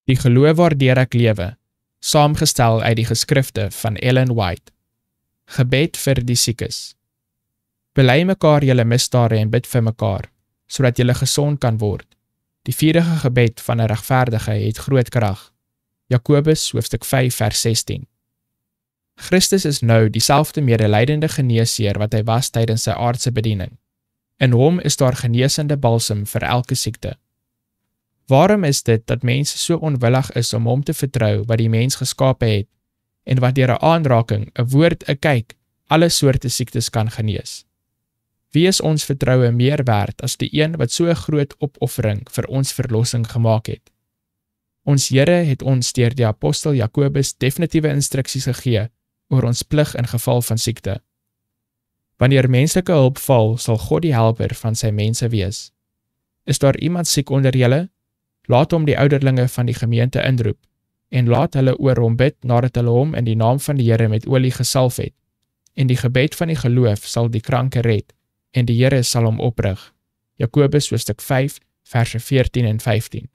Die geloof waardeur ek lewe, saamgestel uit die geskrifte van Ellen White. Gebed vir die siekes. Bely mekaar julle misdade en bid vir mekaar, sodat julle gesond kan word. Die vurige gebed van 'n regverdige het groot krag. Jakobus hoofstuk 5 vers 16. Christus is nou dieselfde medelydende geneesheer wat hy was tydens sy aardse bediening. In hom is daar genesende balsem vir elke siekte. Waarom is dit dat mense so onwillig is om hom te vertrou wat die mens geskape het en wat deur 'n aanraking, 'n woord, 'n kyk, alle soorte siektes kan genees? Wie is ons vertroue meer werd as die een wat so 'n groot opoffering vir ons verlossing gemaak het? Ons Here het ons deur die apostel Jakobus definitiewe instruksies gegee oor ons plig in geval van siekte. Wanneer menslike hulp val, sal God die helper van sy mense wees. Is daar iemand siek onder julle? Laat hom die ouderlinge van die gemeente inroep, en laat hulle oor hom bid nadat hulle hom in die naam van die Here met olie gesalf het. En die gebed van die geloof sal die kranke red, en die Here sal hom oprig. Jakobus hoofstuk 5, verse 14 en 15.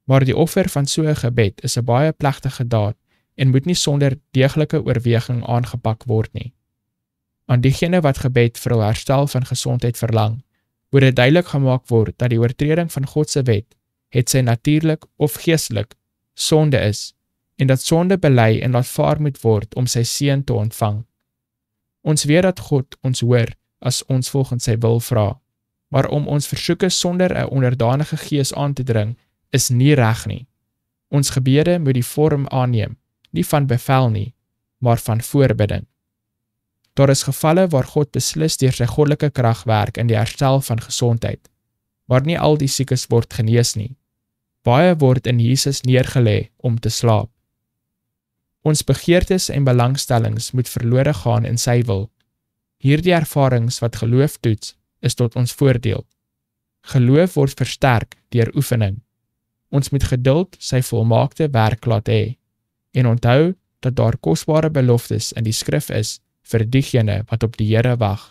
Maar die offer van so 'n gebed is 'n baie plegtige daad en moet nie sonder deeglike oorweging aangepak word nie. Aan diegene wat gebed vir hul herstel van gesondheid verlang, moet dit duidelik gemaak word dat die oortreding van God se wet, het sy natuurlik of geestelik, sonde is, en dat sonde bely en laat vaar moet word om sy seën te ontvang. Ons weet dat God ons hoor as ons volgens sy wil vra, maar om ons versoeke sonder 'n onderdanige gees aan te dring, is nie reg nie. Ons gebede moet die vorm aanneem, nie van bevel nie, maar van voorbidding. Daar is gevalle waar God beslis deur sy goddelike krag werk in die herstel van gesondheid, maar nie al die siekes word genees nie. Baie word in Jesus neergelê om te slaap. Ons begeertes en belangstellings moet verlore gaan in sy wil. Hierdie ervarings wat geloof toets, is tot ons voordeel. Geloof word versterk deur oefening. Ons moet geduld sy volmaakte werk laat hê, en onthou dat daar kosbare beloftes in die skrif is vir diegene wat op die Here wag.